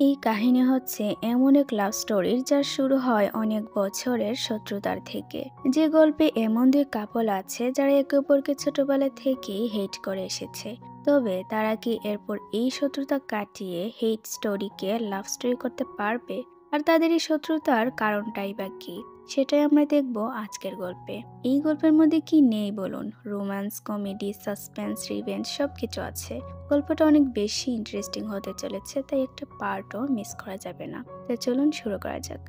এই কাহিনী হচ্ছে এমন এক লাভ স্টোরির যা শুরু হয় অনেক বছরের শত্রুতার থেকে। যে গল্পে এমন দুই কাপল আছে যারা একে অপরকে ছোটবেলা থেকেই হেট করে এসেছে, তবে তারা কি এরপর এই শত্রুতা কাটিয়ে হেট স্টোরিকে লাভ স্টোরি করতে পারবে? আর তাদের এই শত্রুতার কারণটাই বা কি, সেটাই আমরা দেখব আজকের গল্পে। এই গল্পের মধ্যে কি নেই বলুন? রোম্যান্স, কমেডি, সাসপেন্স, রিভেঞ্জ সবকিছু আছে। গল্পটা অনেক বেশি ইন্টারেস্টিং হতে চলেছে, তাই একটা পার্টও মিস করা যাবে না। তো চলুন শুরু করা যাক।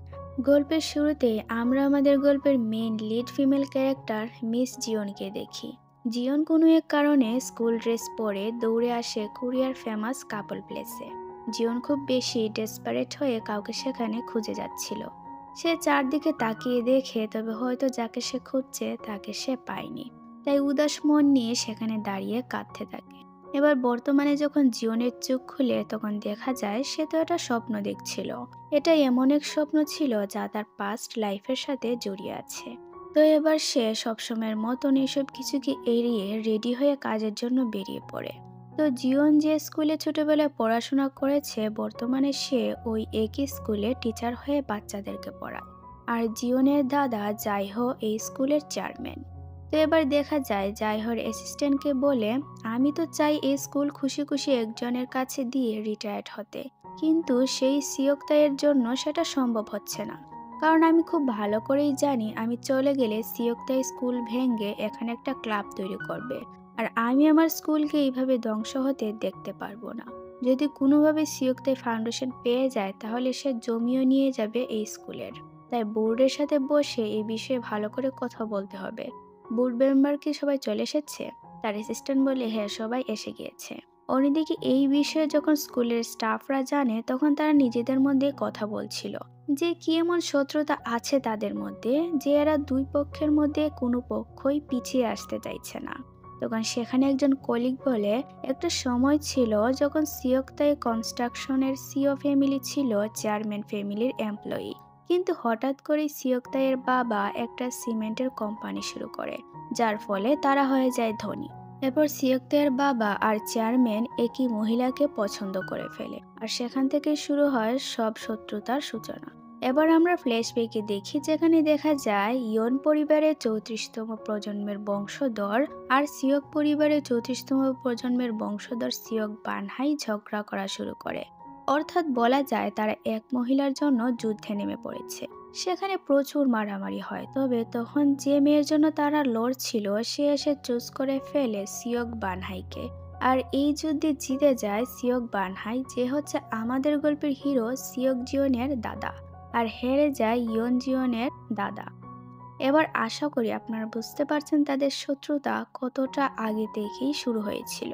গল্পের শুরুতে আমরা আমাদের গল্পের main lead female character miss জিওনকে দেখি। জিওন কোনো এক কারণে স্কুল ড্রেস পরে দৌড়ে আসে কোরিয়ার ফেমাস কাপল প্লেসে। জিওন খুব বেশি ডেসপারেট হয়ে কাউকে সেখানে খুঁজে যাচ্ছিল। সে চারদিকে তাকিয়ে দেখে, তবে হয়তো যাকে সে খুঁজছে তাকে সে পায়নি। তাই উদাস মন নিয়ে সেখানে দাঁড়িয়ে কাঁদতে থাকে। এবার বর্তমানে যখন জিওনের চোখ খুলে, তখন দেখা যায় সে তো একটা স্বপ্ন দেখছিল। এটা এমন এক স্বপ্ন ছিল যা তার পাস্ট লাইফের সাথে জড়িয়ে আছে। তো এবার সে সবসময়ের মতন এসব কিছুকে এড়িয়ে রেডি হয়ে কাজের জন্য বেরিয়ে পড়ে। তো জিওন যে স্কুলে ছোটবেলায় পড়াশোনা করেছে, বর্তমানে সে ওই একই স্কুলে টিচার হয়ে বাচ্চাদেরকে পড়ায়। আর জিওনের দাদা জাইহো এই স্কুলের চেয়ারম্যান। তো এবার দেখা যায় জাইহোর অ্যাসিস্ট্যান্টকে বলে, আমি তো চাই এই স্কুল খুশি খুশি একজনের কাছে দিয়ে রিটায়ার্ড হতে, কিন্তু সেই সিয়কতাইয়ের জন্য সেটা সম্ভব হচ্ছে না। কারণ আমি খুব ভালো করেই জানি আমি চলে গেলে সিয়কতাই স্কুল ভেঙে এখানে একটা ক্লাব তৈরি করবে। আর আমি আমার স্কুলকে এইভাবে ধ্বংস হতে দেখতে পারবো না। যদি কোনোভাবে সিয়কতাই ফাউন্ডেশন পেয়ে যায়, তাহলে সে জমিও নিয়ে যাবে এই স্কুলের। তাই বোর্ডের সাথে বসে এই বিষয়ে ভালো করে কথা বলতে হবে। বোর্ড মেম্বার কি সবাই চলে এসেছে? তার অ্যাসিস্ট্যান্ট বলে, হ্যাঁ, সবাই এসে গিয়েছে। অন্যদিকে এই বিষয়ে যখন স্কুলের স্টাফরা জানে, তখন তারা নিজেদের মধ্যে কথা বলছিল যে কি এমন শত্রুতা আছে তাদের মধ্যে, যে এরা দুই পক্ষের মধ্যে কোনো পক্ষই পিছিয়ে আসতে চাইছে না। তখন সেখানে একজন কলিগ বলে, একটা সময় ছিল যখন সিয়কতাই কনস্ট্রাকশনের সিও ফ্যামিলি ছিল চেয়ারম্যান ফ্যামিলির এমপ্লয়ি। কিন্তু হঠাৎ করে সিয়কতাইয়ের বাবা একটা সিমেন্টের কোম্পানি শুরু করে, যার ফলে তারা হয়ে যায় ধনী। এরপর সিয়কতাইয়ের বাবা আর চেয়ারম্যান একই মহিলাকে পছন্দ করে ফেলে, আর সেখান থেকে শুরু হয় সব শত্রুতার সূচনা। এবার আমরা ফ্ল্যাশব্যাকে দেখি, যেখানে দেখা যায় ইয়ন পরিবারের 34তম প্রজন্মের বংশধর আর সিয়ক পরিবারের 34তম প্রজন্মের বংশধর সিয়ক বানহাই ঝগড়া করা শুরু করে। অর্থাৎ বলা যায় তারা এক মহিলার জন্য যুদ্ধে নেমে পড়েছে। সেখানে প্রচুর মারামারি হয়, তবে তখন যে মেয়ের জন্য তারা লড়ছিল সে এসে চুজ করে ফেলে সিয়ক বানহাইকে। আর এই যুদ্ধে জিতে যায় সিয়ক বানহাই, যে হচ্ছে আমাদের গল্পের হিরো সিয়ক জিওনের দাদা, আর হেরে যায় ইয়ন জিওনের দাদা। এবার আশা করি আপনারা বুঝতে পারছেন তাদের শত্রুতা কতটা আগে থেকেই শুরু হয়েছিল।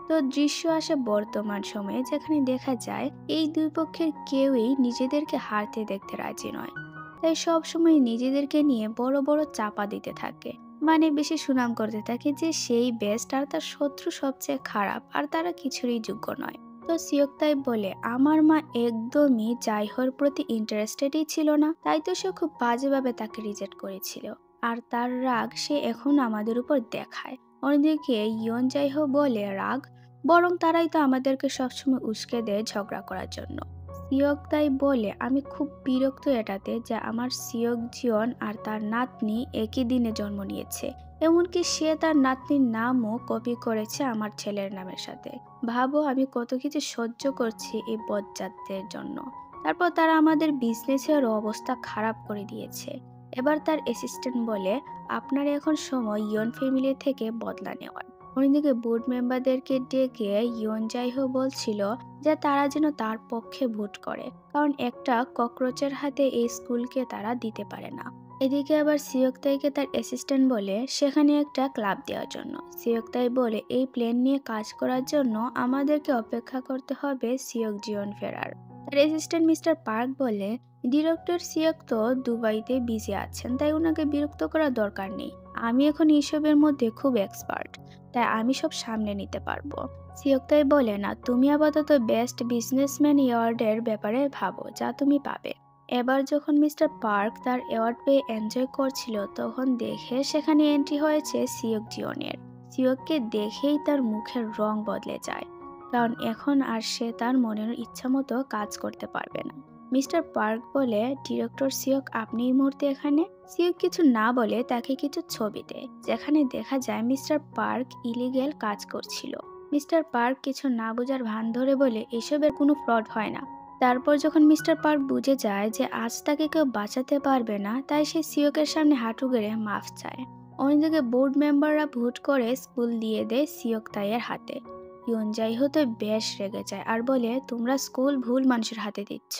তো দৃশ্য আসে বর্তমান সময়ে, যেখানে দেখা যায় এই দুই পক্ষের কেউই নিজেদেরকে হারতে দেখতে রাজি নয়। তাই সব সময় নিজেদেরকে নিয়ে বড় বড় চাপা দিতে থাকে, মানে বেশি সুনাম করতে থাকে যে সেই বেস্ট, আর তার শত্রু সবচেয়ে খারাপ, আর তারা কিছুরই যোগ্য নয়। তো সিয়কতাই বলে, আমার মা একদমই জাইহোর প্রতি ইন্টারেস্টেডই ছিল না, তাই তো সে খুব বাজেভাবে তাকে রিজেক্ট করেছিল। আর তার রাগ সে এখন আমাদের উপর দেখায়। অন্যদিকে ইয়ন জাইহো বলে, রাগ? বরং তারাই তো আমাদেরকে সবসময় উস্কে দেয় ঝগড়া করার জন্য। সিয়ক তাই বলে, আমি খুব বিরক্ত এটাতে যে আমার সিয়ক জিয়ন আর তার নাতনি একই দিনে জন্ম নিয়েছে। এমনকি সে তার নাতনির নামও কপি করেছে আমার ছেলের নামের সাথে। ভাবো আমি কত কিছু সহ্য করছি এই বজ্জাতদের জন্য। তারপর তারা আমাদের বিজনেসের অবস্থা খারাপ করে দিয়েছে। এবার তার অ্যাসিস্ট্যান্ট বলে, আপনার এখন সময় ইয়ন ফ্যামিলি থেকে বদলা নেওয়ার। অন্যদিকে বোর্ড মেম্বারদেরকে ডেকে ইয়ন জাইহো বলছিল যে তারা যেন তার পক্ষে ভোট করে, কারণ একটা ককরোচের হাতে এই স্কুলকে তারা দিতে পারে না। এদিকে আবার সিয়কতাইকে তার অ্যাসিস্ট্যান্ট বলে সেখানে একটা ক্লাব দেওয়ার জন্য। সিয়কতাই বলে, এই প্ল্যান নিয়ে কাজ করার জন্য আমাদেরকে অপেক্ষা করতে হবে সিয়ক জিয়ন ফেরার। তার অ্যাসিস্ট্যান্ট মিস্টার পার্ক বলে, ডিরেক্টর সিয়ক তো দুবাইতে বিজি আছেন, তাই ওনাকে বিরক্ত করার দরকার নেই। আমি এখন এইসবের মধ্যে খুব এক্সপার্ট, তাই আমি সব সামলে নিতে পারবো। সিয়কতাই বলে, না, তুমি আপাতত বেস্ট বিজনেসম্যান অ্যাওয়ার্ডের ব্যাপারে ভাবো, যা তুমি পাবে। এবার যখন মিস্টার পার্ক তার অ্যাওয়ার্ড পেয়ে এনজয় করছিল, তখন দেখে সেখানে এন্ট্রি হয়েছে সিয়ক জিওনের। সিয়ককে দেখেই তার মুখের রং বদলে যায়। কারণ এখন আর সে তার মনের ইচ্ছা মতো কাজ করতে পারবে না। মিস্টার পার্ক বলে, ডিরেক্টর সিওক, আপনি এই মুহূর্তে এখানে? সিওক কিছু না বলে তাকে কিছু ছবি দেয়, যেখানে দেখা যায় মিস্টার পার্ক ইলিগেল কাজ করছিল। মিস্টার পার্ক কিছু না বোঝার ভান ধরে বলে, এসবের কোনো ফ্রড হয় না। তারপর যখন মিস্টার পার্ক বুঝে যায় যে আজ তাকে কেউ বাঁচাতে পারবে না, তাই সে সিওকের সামনে হাঁটু গেড়ে মাফ চায়। অন্যদিকে বোর্ড মেম্বাররা ভোট করে স্কুল দিয়ে দেয় সিওক তাইয়ের হাতে। ইয়ন যাই হতে বেশ রেগে যায় আর বলে, তোমরা স্কুল ভুল মানুষের হাতে দিচ্ছ।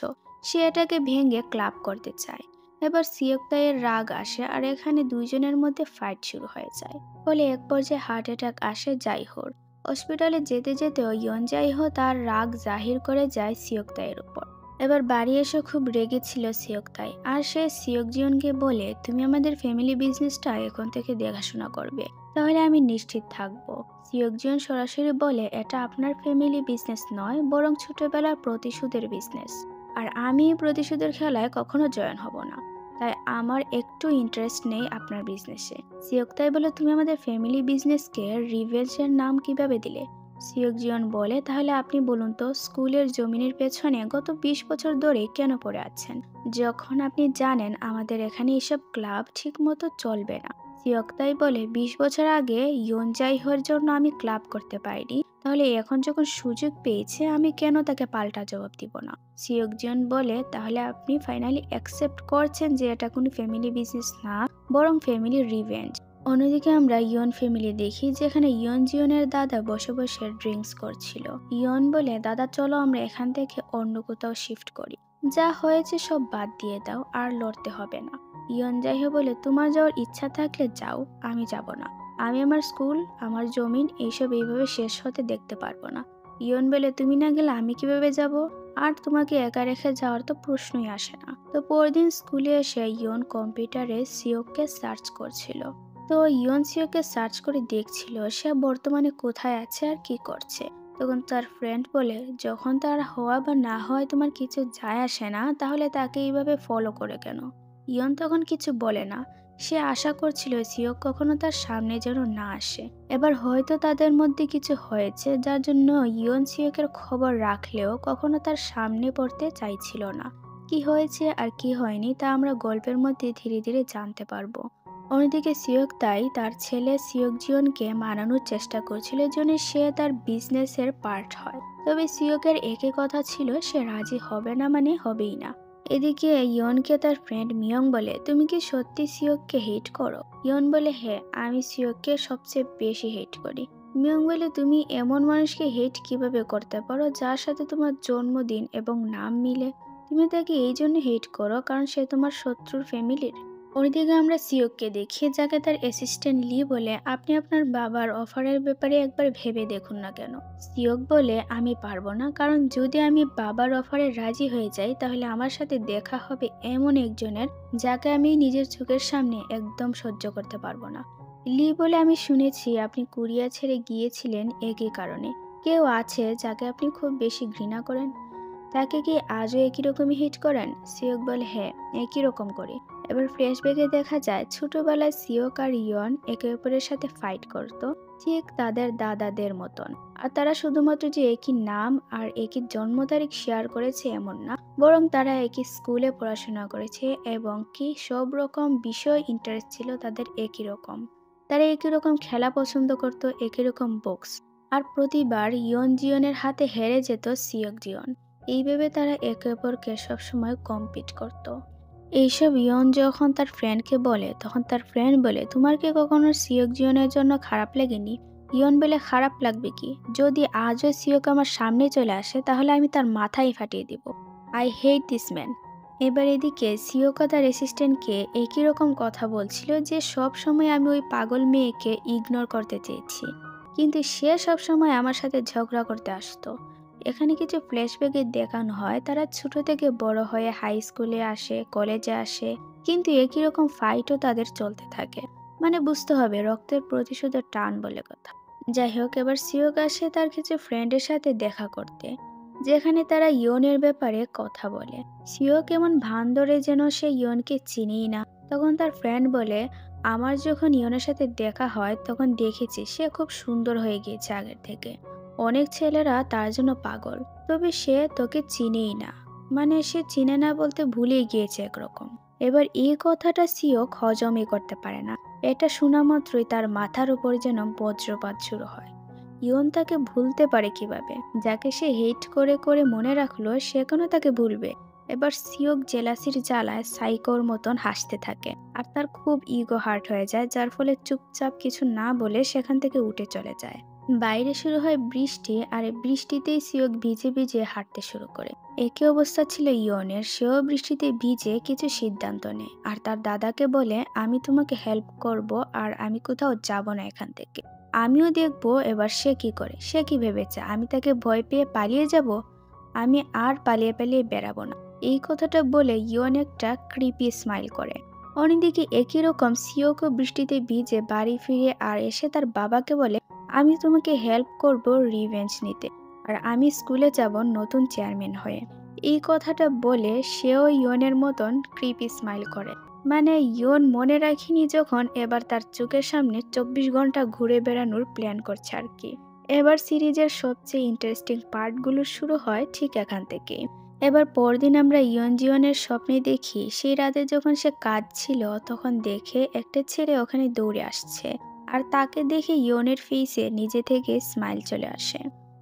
সে এটাকে ভেঙে ক্লাব করতে চায়। এবার সিওক তাইয়ের রাগ আসে আর এখানে দুইজনের মধ্যে ফাইট শুরু হয়ে যায়। ফলে এক পর্যায়ে হার্ট অ্যাটাক আসে জাইহোর। হসপিটালে যেতে যেতেও ইয়ন জাইহো তার রাগ জাহির করে যায় সিওক তাইয়ের উপর। এবার বাড়ি এসে খুব রেগে ছিল সিওক তাই, আর সে সিওক জিয়নকে বলে, তুমি আমাদের ফ্যামিলি বিজনেসটা এখন থেকে দেখাশোনা করবে, তাহলে আমি নিশ্চিত থাকবো। সিওক জিয়ন সরাসরি বলে, এটা আপনার ফ্যামিলি বিজনেস নয়, বরং ছোটবেলার প্রতিশোধের বিজনেস। আর আমি এই প্রতিশোধের খেলায় কখনো জয়েন হব না, তাই আমার একটু ইন্টারেস্ট নেই আপনার বিজনেসে। সিওক তাই বলে, তুমি আমাদের ফ্যামিলি বিজনেসকে রিভেঞ্জের নাম কিভাবে দিলে? সিওক জিয়ন বলে, তাহলে আপনি বলুন তো, স্কুলের জমিনের পেছনে গত 20 বছর ধরে কেন পড়ে আছেন, যখন আপনি জানেন আমাদের এখানে এসব ক্লাব ঠিক মতো চলবে না? সিওক তাই বলে, 20 বছর আগে ইয়ন জাইহোর জন্য আমি ক্লাব করতে পারিনি, তাহলে এখন যখন সুযোগ পেয়েছে আমি কেন তাকে পাল্টা জবাব দিব না? সিওক জিয়ন বলে, তাহলে আপনি ফাইনালি অ্যাকসেপ্ট করছেন যে এটা কোনো ফ্যামিলি বিজনেস না, বরং ফ্যামিলি রিভেঞ্জ। অন্যদিকে আমরা ইয়ন ফ্যামিলি দেখি, যেখানে ইয়ন জিয়নের দাদা বসে বসে ড্রিঙ্কস করছিল। ইয়ন বলে, দাদা চলো আমরা এখান থেকে অন্য কোথাও শিফট করি, যা হয়েছে সব বাদ দিয়ে দাও, আর লড়তে হবে না। ইয়ন জাইহো বলে, তোমার যাওয়ার ইচ্ছা থাকলে যাও, আমি যাব না। আমি আমার স্কুল, আমার জমিন এইসব এইভাবে শেষ হতে দেখতে পারবো না। ইয়ন বলে, তুমি না গেলে আমি কিভাবে যাব? আর তোমাকে একা রেখে যাওয়ার তো প্রশ্নই আসে না। তো পরদিন স্কুলে এসে ইয়ন কম্পিউটারে সিওককে সার্চ করছিল। তো ইয়ন সিওকে সার্চ করে দেখছিল সে বর্তমানে কোথায় আছে আর কি করছে। তখন তার ফ্রেন্ড বলে, যখন তার হওয়া বা না হওয়ায় তোমার কিছু যায় আসে না, তাহলে তাকে এইভাবে ফলো করে কেন? ইয়ন তখন কিছু বলে না। সে আশা করছিল সিওক কখনো তার সামনে যেন না আসে। এবার হয়তো তাদের মধ্যে কিছু হয়েছে, যার জন্য ইয়ন সিওকের খবর রাখলেও কখনো তার সামনে পড়তে চাইছিল না। কি হয়েছে আর কি হয়নি তা আমরা গল্পের মধ্যে ধীরে ধীরে জানতে পারবো। অন্যদিকে সিওক তাই তার ছেলে সিওক জিয়নকে মানানোর চেষ্টা করছিল যেন সে তার বিজনেসের পার্ট হয়। তবে সিওকের একই কথা ছিল, সে রাজি হবে না মানে হবেই না। এদিকে ইয়নকে তার ফ্রেন্ড মিয়ং বলে, তুমি কি সত্যি সিওককে হেট করো? ইয়ন বলে, হ্যাঁ, আমি সিওককে সবচেয়ে বেশি হেট করি। মিয়ং বলে, তুমি এমন মানুষকে হেট কিভাবে করতে পারো যার সাথে তোমার জন্মদিন এবং নাম মিলে? তুমি তাকে এই জন্য হেট করো কারণ সে তোমার শত্রুর ফ্যামিলির? ওইদিকে আমরা সিওককে দেখি, যাকে তার অ্যাসিস্ট্যান্ট লি বলে, আপনি আপনার বাবার অফারের ব্যাপারে একবার ভেবে দেখুন না কেন? সিওক বলে, আমি পারবো না, কারণ যদি আমি বাবার অফারে রাজি হয়ে যাই তাহলে আমার সাথে দেখা হবে এমন একজনের যাকে আমি নিজের চোখের সামনে একদম সহ্য করতে পারবো না। লি বলে, আমি শুনেছি আপনি কোরিয়া ছেড়ে গিয়েছিলেন একই কারণে। কেউ আছে যাকে আপনি খুব বেশি ঘৃণা করেন? তাকে কি আজও একই রকমই হিট করেন? সিওক বলে, হ্যাঁ, একই রকম করে। এবার ফ্ল্যাশব্যাকে দেখা যায় ছোটবেলায় সিওক আর ইয়ন একে অপরের সাথে ফাইট করত, ঠিক তাদের দাদাদের মতন। আর তারা শুধুমাত্র যে একই নাম আর একই জন্ম তারিখ শেয়ার করেছে এমন না, বরং তারা একই স্কুলে পড়াশোনা করেছে এবং কি সব রকম বিষয় ইন্টারেস্ট ছিল তাদের একই রকম। তারা একই রকম খেলা পছন্দ করত, একই রকম বুকস। আর প্রতিবার ইয়ন জিয়নের হাতে হেরে যেত সিওক জিয়ন। এইভাবে তারা একে অপরকে সবসময় কম্পিট করত। এইসব ইয়ন যখন তার ফ্রেন্ডকে বলে, তখন তার ফ্রেন্ড বলে, তোমার কি কখনো সিওক জিয়নের জন্য খারাপ লাগেনি? ইয়ন বলে, খারাপ লাগবে কি? যদি আজও সিওক আমার সামনে চলে আসে তাহলে আমি তার মাথায় ফাটিয়ে দিব। I hate this man. এবার এদিকে সিওক তার অ্যাসিস্ট্যান্টকে একই রকম কথা বলছিল যে সব সময় আমি ওই পাগল মেয়েকে ইগনোর করতে চেয়েছি, কিন্তু সে সব সময় আমার সাথে ঝগড়া করতে আসতো। এখানে কিছু ফ্ল্যাশব্যাকে দেখানো হয় তারা ছোট থেকে বড় হয়ে হাই স্কুলে আসে, কলেজে আসে, কিন্তু একই রকম ফাইটও তাদের চলতে থাকে। মানে বুঝতে হবে রক্তের প্রতিশোধের টান বলে কথা। যাই হোক, এবার সিওক আসে তার কিছু ফ্রেন্ডের সাথে দেখা করতে, যেখানে তারা ইয়নের ব্যাপারে কথা বলে। সিওক এমন ভান ধরে যেন সে ইয়নকে চিনেই না। তখন তার ফ্রেন্ড বলে, আমার যখন ইয়নের সাথে দেখা হয় তখন দেখেছি সে খুব সুন্দর হয়ে গিয়েছে আগের থেকে। অনেক ছেলেরা তার জন্য পাগল, তবে সে তোকে চিনেই না। মানে সে চিনে না বলতে ভুলেই গিয়েছে একরকম। এবার এই কথাটা সিওক হজমই করতে পারে না। এটা শোনা মাত্রই তার মাথার উপর যেন বজ্রপাত শুরু হয়। ইয়ন তাকে ভুলতে পারে কিভাবে? যাকে সে হেট করে করে মনে রাখলো, সে কেন তাকে ভুলবে? এবার সিওক জেলাসির জ্বালায় সাইকোর মতন হাসতে থাকে, আর তার খুব ইগো হার্ট হয়ে যায়, যার ফলে চুপচাপ কিছু না বলে সেখান থেকে উঠে চলে যায়। বাইরে শুরু হয় বৃষ্টি, আর এই বৃষ্টিতেই সিওক ভিজে ভিজে হাঁটতে শুরু করে। একই অবস্থা ছিল ইয়নের, সেও বৃষ্টিতে ভিজে কিছু সিদ্ধান্ত নেয়, আর তার দাদাকে বলে, আমি তোমাকে হেল্প করব, আর আমি কোথাও যাব না এখান থেকে। আমিও দেখব এবার সে কি করে। সে কি ভেবেছে আমি তাকে ভয় পেয়ে পালিয়ে যাব? আমি আর পালিয়ে পালিয়ে বেড়াবো না। এই কথাটা বলে ইয়ন একটা ক্রিপি স্মাইল করে। অন্যদিকে একই রকম সিওকো বৃষ্টিতে ভিজে বাড়ি ফিরে আর এসে তার বাবাকে বলে, আমি তোমাকে হেল্প করব রিভেঞ্জ নিতে, আর আমি স্কুলে যাব নতুন চেয়ারম্যান হয়ে। এই কথাটা বলে সেও ইয়নের মতন ক্রিপি স্মাইল করে। মানে ইয়ন মনে রাখিনি যখন এবার তার চোখের সামনে 24 ঘন্টা ঘুরে বেড়ানোর প্ল্যান করছে আর কি। এবার সিরিজের সবচেয়ে ইন্টারেস্টিং পার্টগুলো শুরু হয় ঠিক এখান থেকে। এবার পরদিন আমরা ইয়ন জিওনের স্বপ্নে দেখি সেই রাতে যখন সে কাঁদছিল তখন দেখে একটা ছেলে ওখানে দৌড়ে আসছে, আর তাকে দেখে ইয়নের ফেসে নিজে থেকে স্মাইল চলে আসে।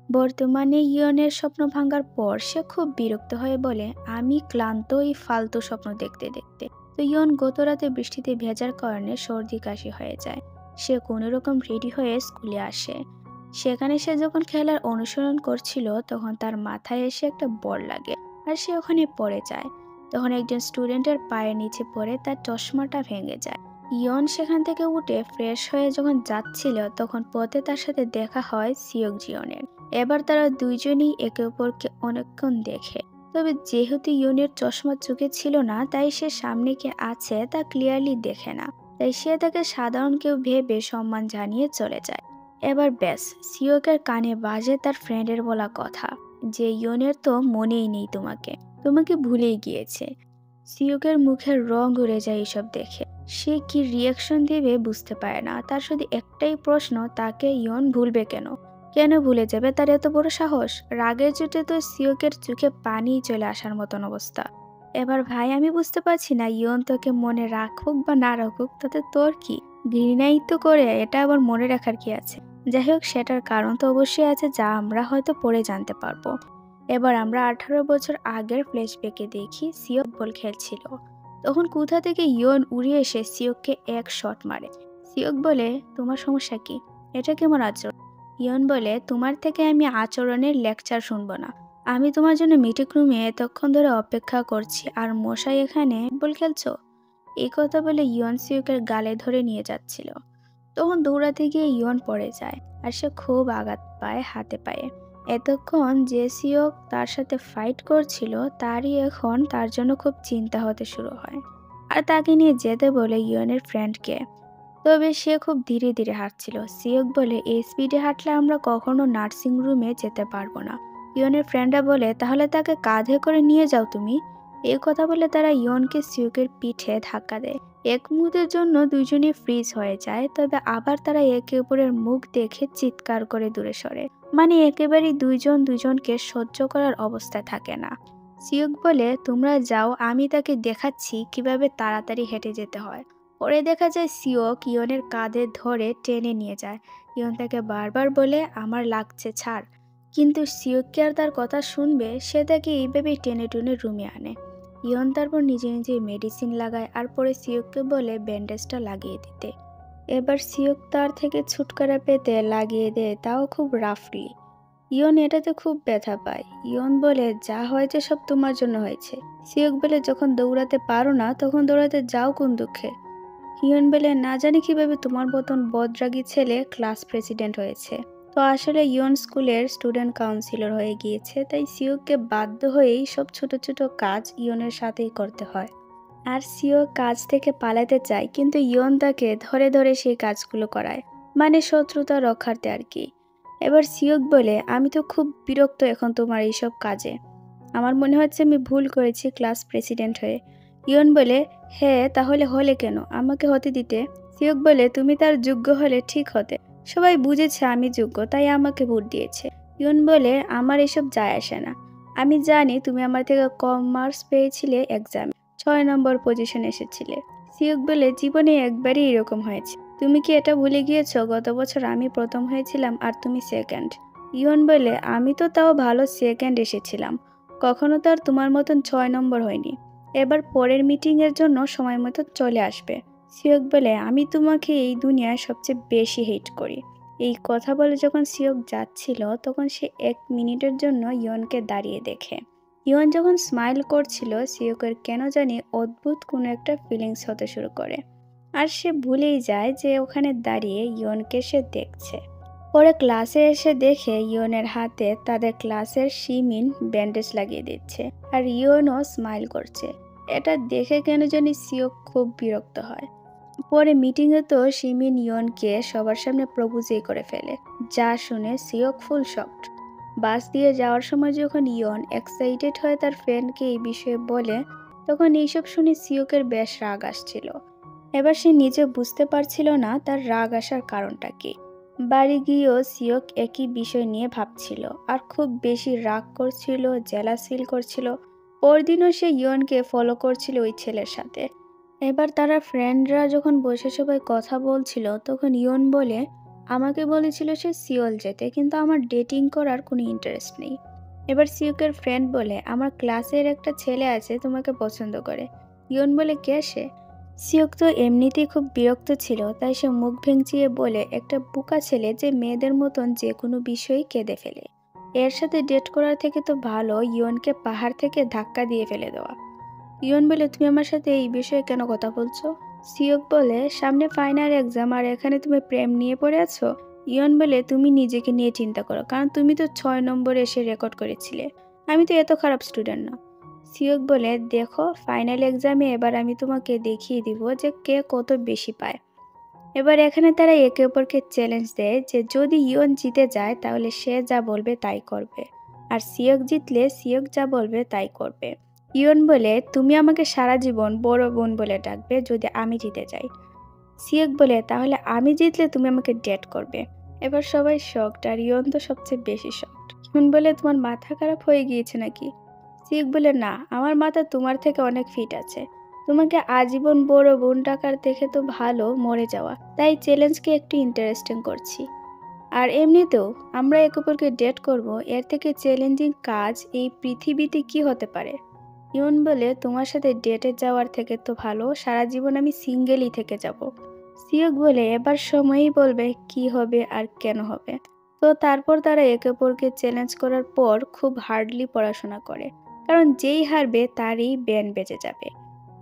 বর্তমানে ইয়নের স্বপ্ন ভাঙার পর সে খুব বিরক্ত হয়ে বলে, আমি ক্লান্ত এই ফালতু স্বপ্ন দেখতে দেখতে। তো ইয়ন গত রাতে বৃষ্টিতে ভেজার কারণে সর্দি কাশি হয়ে যায়। সে কোনো রকম রেডি হয়ে স্কুলে আসে। সেখানে সে যখন খেলার অনুসরণ করছিল তখন তার মাথায় এসে একটা বল লাগে, আর সে ওখানে পড়ে যায়। তখন একজন স্টুডেন্টের পায়ের নিচে পড়ে তার চশমাটা ভেঙে যায়। ইয়ন সেখান থেকে উঠে ফ্রেশ হয়ে যখন যাচ্ছিল তখন পথে তার সাথে দেখা হয় সিওক জিওনের। এবার তারা দুইজনই একে অপরকে অনেকক্ষণ দেখে। তবে যেহেতু ইয়নের চশমা চোখে ছিল না, তাই সে সামনে কে আছে তা ক্লিয়ারলি দেখে না, তাই সে তাকে সাধারণ কেউ ভেবে সম্মান জানিয়ে চলে যায়। এবার ব্যাস, সিওকের কানে বাজে তার ফ্রেন্ডের বলা কথা, যে ইয়নের তো মনেই নেই তোমাকে, তোমাকে ভুলেই গিয়েছে। সিওকের মুখের রং উড়ে যায় এসব দেখে। সে কি রিয়াকশন দেবে বুঝতে পারে না। তার শুধু একটাই প্রশ্ন, তাকে ইয়ন ভুলবে কেন? কেন ভুলে যাবে? তার এত বড় সাহস! রাগের চোটে তো সিওকের চোখে পানি চলে আসার মতন অবস্থা। এবার ভাই, আমি বুঝতে পারছি না, ইয়ন তোকে মনে রাখুক বা না রাখুক তাতে তোর কি? ঘৃণাই তো করে, এটা আবার মনে রাখার কি আছে? যাই হোক, সেটার কারণ তো অবশ্যই আছে, যা আমরা হয়তো পরে জানতে পারবো। এবার আমরা 18 বছর আগের ফ্ল্যাশব্যাকে দেখি সিওক বল খেলছিল। তখন কোথা থেকে ইয়ন উড়ে এসে সিওককে এক শট মারে। সিওক বলে, তোমার সমস্যা কি? এটা কেমন আচরণ? ইয়ন বলে, তোমার থেকে আমি আচরণের লেকচার শুনবো না। আমি তোমার জন্য মিটিং রুমে এতক্ষণ ধরে অপেক্ষা করছি, আর মশাই এখানে বল খেলছো? এই কথা বলে ইয়ন সিওকের গালে ধরে নিয়ে যাচ্ছিল। তখন দৌড়াতে গিয়ে ইয়ন পড়ে যায়, আর সে খুব আঘাত পায় হাতে পায়ে। এতক্ষণ যে সিওক তার সাথে ফাইট করছিল তারই এখন তার জন্য খুব চিন্তা হতে শুরু হয়, আর তাকে নিয়ে যেতে বলে ইয়নের ফ্রেন্ডকে। তবে সে খুব ধীরে ধীরে হাঁটছিল। সিওক বলে, এই স্পিডে হাঁটলে আমরা কখনো নার্সিং রুমে যেতে পারবো না। ইয়নের ফ্রেন্ডরা বলে, তাহলে তাকে কাঁধে করে নিয়ে যাও তুমি। এই কথা বলে তারা ইয়নকে সিওকের পিঠে ধাক্কা দেয়। এক মুহূর্তের জন্য দুজনই ফ্রিজ হয়ে যায়, তবে আবার তারা একে অপরের মুখ দেখে চিৎকার করে দূরে সরে। মানে একেবারেই দুইজন দুজনকে সহ্য করার অবস্থায় থাকে না। সিওক বলে, তোমরা যাও, আমি তাকে দেখাচ্ছি কিভাবে তাড়াতাড়ি হেঁটে যেতে হয়। পরে দেখা যায় সিওক ইয়নের কাঁধে ধরে টেনে নিয়ে যায়। ইয়ন তাকে বারবার বলে, আমার লাগছে, ছাড়। কিন্তু সিওক কি আর তার কথা শুনবে? সে তাকে এইভাবেই টেনে টুনে রুমে আনে। ইয়ন তারপর নিজে নিজে মেডিসিন লাগায়, আর পরে সিওককে বলে ব্যান্ডেজটা লাগিয়ে দিতে। এবার সিওক তার থেকে ছুটকারা পেতে লাগিয়ে দেয়, তাও খুব রাফলি। ইয়ন এটাতে খুব ব্যথা পায়। ইয়ন বলে, যা হয়েছে সব তোমার জন্য হয়েছে। সিওক বলে, যখন দৌড়াতে পারো না তখন দৌড়াতে যাও কোন দুঃখে? ইয়ন বলে, না জানি কিভাবে তোমার মতন বদরাগী ছেলে ক্লাস প্রেসিডেন্ট হয়েছে। তো আসলে ইয়ন স্কুলের স্টুডেন্ট কাউন্সিলর হয়ে গিয়েছে, তাই সিওককে বাধ্য হয়েই সব ছোট ছোট কাজ ইয়নের সাথেই করতে হয়। আর সিওক কাজ থেকে পালাতে চায়, কিন্তু ইয়ন তাকে ধরে ধরে সেই কাজগুলো করায়, মানে শত্রুতা রক্ষার্থে আর কি। এবার সিওক বলে, আমি তো খুব বিরক্ত এখন তোমার এইসব কাজে। আমার মনে হচ্ছে আমি ভুল করেছি ক্লাস প্রেসিডেন্ট হয়ে। ইয়ন বলে, হ্যাঁ তাহলে হলে কেন? আমাকে হতে দিতে। সিওক বলে, তুমি তার যোগ্য হলে ঠিক হতে। সবাই বুঝেছে আমি যোগ্য, তাই আমাকে ভোট দিয়েছে। ইয়ন বলে, আমার এসব যায় আসে না। আমি জানি তুমি আমার থেকে কম মার্কস পেয়েছিলে এক্সামে, 6 নম্বর পজিশনে এসেছিলে। সিওক বলে, জীবনে একবারই এরকম হয়েছে। তুমি কি এটা ভুলে গিয়েছো গত বছর আমি প্রথম হয়েছিলাম আর তুমি সেকেন্ড? ইয়ন বলে, আমি তো তাও ভালো সেকেন্ড এসেছিলাম, কখনো তো আর তোমার মতন 6 নম্বর হয়নি। এবার পরের মিটিংয়ের জন্য সময় মতো চলে আসবে। সিওক বলে, আমি তোমাকে এই দুনিয়ায় সবচেয়ে বেশি হেট করি। এই কথা বলে যখন সিওক যাচ্ছিল তখন সে 1 মিনিটের জন্য ইয়নকে দাঁড়িয়ে দেখে। ইয়ন যখন স্মাইল করছিল, সিওকের কেন জানি অদ্ভুত কোনো একটা ফিলিংস হতে শুরু করে, আর সে ভুলেই যায় যে ওখানে দাঁড়িয়ে ইয়নকে সে দেখছে। পরে ক্লাসে এসে দেখে ইয়নের হাতে তাদের ক্লাসের শিমিন ব্যান্ডেজ লাগিয়ে দিচ্ছে, আর ইয়নও স্মাইল করছে। এটা দেখে কেন জানি সিওক খুব বিরক্ত হয়। পরে মিটিংয়ে তো শিমিন ইয়নকে সবার সামনে প্রপোজই করে ফেলে, যা শুনে সিওক ফুল শকড। বাস দিয়ে যাওয়ার সময় যখন ইয়ন এক্সাইটেড হয়ে তার ফ্রেন্ডকে এই বিষয়ে বলে, তখন এইসব শুনে সিওকের বেশ রাগ আসছিল। এবার সে নিজে বুঝতে পারছিল না তার রাগ আসার কারণটা কি। বাড়ি গিয়েও সিওক একই বিষয় নিয়ে ভাবছিল আর খুব বেশি রাগ করছিল, জেলাস ফিল করছিল। পরদিনও সে ইয়নকে ফলো করছিল ওই ছেলের সাথে। এবার তারা ফ্রেন্ডরা যখন বসে সবাই কথা বলছিল তখন ইয়ন বলে, আমাকে বলেছিল সে সিওল যেতে, কিন্তু আমার ডেটিং করার কোনো ইন্টারেস্ট নেই। এবার সিওকের ফ্রেন্ড বলে, আমার ক্লাসের একটা ছেলে আছে তোমাকে পছন্দ করে। ইয়ন বলে, কে সে? সিওক তো এমনিতেই খুব বিরক্ত ছিল, তাই সে মুখ ভেঙচিয়ে বলে, একটা বোকা ছেলে যে মেয়েদের মতন যে কোনো বিষয়ই কেঁদে ফেলে। এর সাথে ডেট করার থেকে তো ভালো ইয়নকে পাহাড় থেকে ধাক্কা দিয়ে ফেলে দেওয়া। ইয়ন বলে, তুমি আমার সাথে এই বিষয়ে কেন কথা বলছো? সিওক বলে, সামনে ফাইনাল এক্সাম আর এখানে তুমি প্রেম নিয়ে পড়ে আছো। ইয়ন বলে, তুমি নিজেকে নিয়ে চিন্তা করো, কারণ তুমি তো 6 নম্বরে এসে রেকর্ড করেছিলে। আমি তো এত খারাপ স্টুডেন্ট না। সিওক বলে, দেখো ফাইনাল এক্সামে এবার আমি তোমাকে দেখিয়ে দিব যে কে কত বেশি পায়। এবার এখানে তারা একে অপরকে চ্যালেঞ্জ দেয় যে যদি ইয়ন জিতে যায় তাহলে সে যা বলবে তাই করবে, আর সিওক জিতলে সিওক যা বলবে তাই করবে। ইয়ন বলে, তুমি আমাকে সারা জীবন বড় বোন বলে ডাকবে যদি আমি জিতে যাই। সিওক বলে, তাহলে আমি জিতলে তুমি আমাকে ডেট করবে। এবার সবাই শকড, আর ইয়ন তো সবচেয়ে বেশি শকড। ইয়ন বলে, তোমার মাথা খারাপ হয়ে গিয়েছে নাকি? সিওক বলে, না, আমার মাথা তোমার থেকে অনেক ফিট আছে। তোমাকে আজীবন বড় বোন ডাকার দেখে তো ভালো মরে যাওয়া, তাই চ্যালেঞ্জকে একটু ইন্টারেস্টিং করছি। আর এমনিতেও আমরা একে অপরকে ডেট করব, এর থেকে চ্যালেঞ্জিং কাজ এই পৃথিবীতে কি হতে পারে? ইয়ন বলে, তোমার সাথে ডেটে যাওয়ার থেকে তো ভালো সারা জীবন আমি সিঙ্গেলই থেকে যাব। সিওক বলে, এবার সময়ই বলবে কি হবে আর কেন হবে। তো তারপর তারা একে অপরকে চ্যালেঞ্জ করার পর খুব হার্ডলি পড়াশোনা করে, কারণ যেই হারবে তারই ব্যান্ড বেজে যাবে।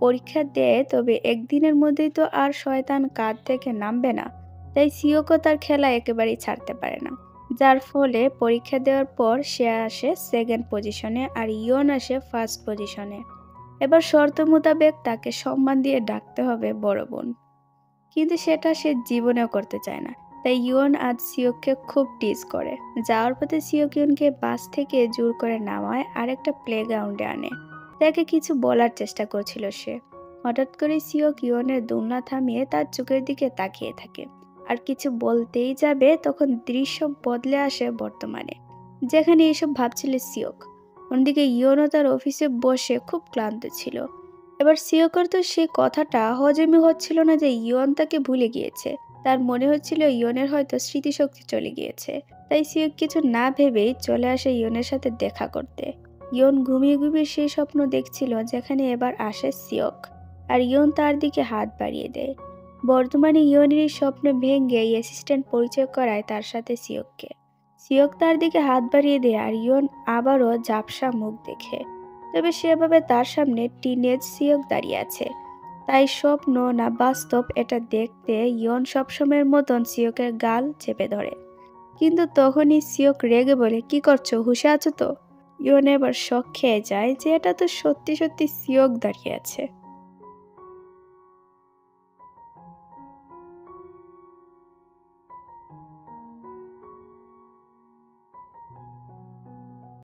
পরীক্ষা দেয়, তবে একদিনের মধ্যেই তো আর শয়তান কাঁধ থেকে নামবে না। তাই সিওকও তার খেলা একেবারেই ছাড়তে পারে না, যার ফলে পরীক্ষা দেওয়ার পর সে আসে সেকেন্ড পজিশনে আর ইয়ন আসে ফার্স্ট পজিশনে। এবার শর্ত মোতাবেক তাকে সম্মান দিয়ে ডাকতে হবে বড় বোন, কিন্তু সেটা সে জীবনেও করতে চায় না। তাই ইয়ন আজ সিওককে খুব টিজ করে। যাওয়ার পথে সিওক ইয়নকে বাস থেকে জোর করে নামায় আর একটা প্লেগ্রাউন্ডে আনে। তাকে কিছু বলার চেষ্টা করছিল সে। হঠাৎ করে সিওক ইয়নের দোলনা থামিয়ে তার চোখের দিকে তাকিয়ে থাকে, আর কিছু বলতেই যাবে তখন দৃশ্য বদলে আসে বর্তমানে, যেখানে এইসব ভাবছিল সিওক। অন্যদিকে ইয়নও তার অফিসে বসে খুব ক্লান্ত ছিল। এবার সিওকর তো সেই কথাটা হজমই হচ্ছিল না যে ইয়ন তাকে ভুলে গিয়েছে। তার মনে হচ্ছিল ইয়নের হয়তো স্মৃতিশক্তি চলে গিয়েছে। তাই সিওক কিছু না ভেবেই চলে আসে ইয়নের সাথে দেখা করতে। ইয়ন ঘুমিয়ে ঘুমিয়ে সেই স্বপ্ন দেখছিল যেখানে এবার আসে সিওক, আর ইয়ন তার দিকে হাত বাড়িয়ে দেয়। বর্তমানে ইয়নের এই স্বপ্ন ভেঙে অ্যাসিস্ট্যান্ট পরিচয় করায় তার সাথে সিওককে। সিওক তার দিকে হাত বাড়িয়ে দেয় আর ইয়ন আবারও ঝাপসা মুখ দেখে। তবে সেভাবে তার সামনে টিনেজ সিওক দাঁড়িয়ে আছে। তাই স্বপ্ন না বাস্তব এটা দেখতে ইয়ন সবসময়ের মতন সিওকের গাল চেপে ধরে। কিন্তু তখনই সিওক রেগে বলে, কি করছো, হুঁশে আছো তো? ইয়ন এবার শক খেয়ে যায় যে এটা তো সত্যি সত্যি সিওক দাঁড়িয়ে আছে।